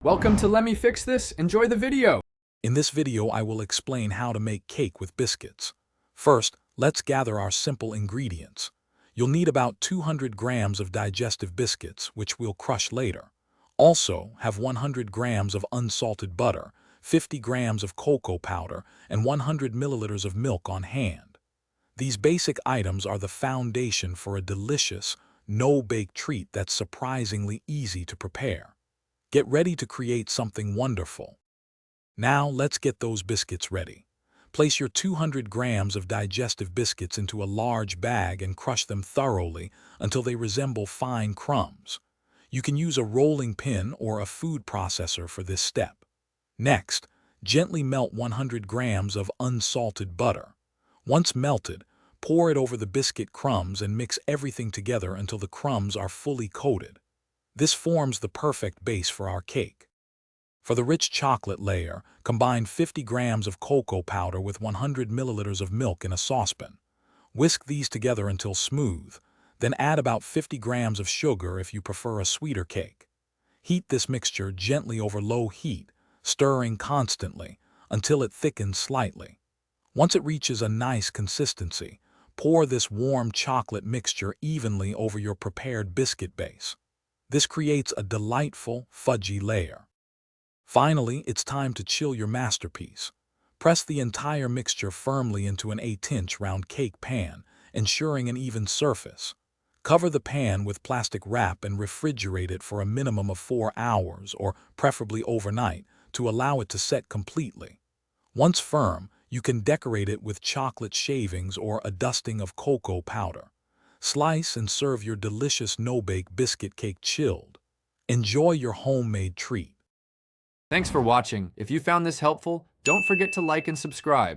Welcome to Let Me Fix This. Enjoy the video. In this video, I will explain how to make cake with biscuits. First, let's gather our simple ingredients. You'll need about 200 grams of digestive biscuits, which we'll crush later. Also, have 100 grams of unsalted butter, 50 grams of cocoa powder, and 100 milliliters of milk on hand. These basic items are the foundation for a delicious, no-bake treat that's surprisingly easy to prepare. Get ready to create something wonderful. Now let's get those biscuits ready. Place your 200 grams of digestive biscuits into a large bag and crush them thoroughly until they resemble fine crumbs. You can use a rolling pin or a food processor for this step. Next, gently melt 100 grams of unsalted butter. Once melted, pour it over the biscuit crumbs and mix everything together until the crumbs are fully coated. This forms the perfect base for our cake. For the rich chocolate layer, combine 50 grams of cocoa powder with 100 milliliters of milk in a saucepan. Whisk these together until smooth, then add about 50 grams of sugar if you prefer a sweeter cake. Heat this mixture gently over low heat, stirring constantly until it thickens slightly. Once it reaches a nice consistency, pour this warm chocolate mixture evenly over your prepared biscuit base. This creates a delightful, fudgy layer. Finally, it's time to chill your masterpiece. Press the entire mixture firmly into an 8-inch round cake pan, ensuring an even surface. Cover the pan with plastic wrap and refrigerate it for a minimum of 4 hours, or preferably overnight, to allow it to set completely. Once firm, you can decorate it with chocolate shavings or a dusting of cocoa powder. Slice and serve your delicious no-bake biscuit cake chilled. Enjoy your homemade treat. Thanks for watching. If you found this helpful, don't forget to like and subscribe.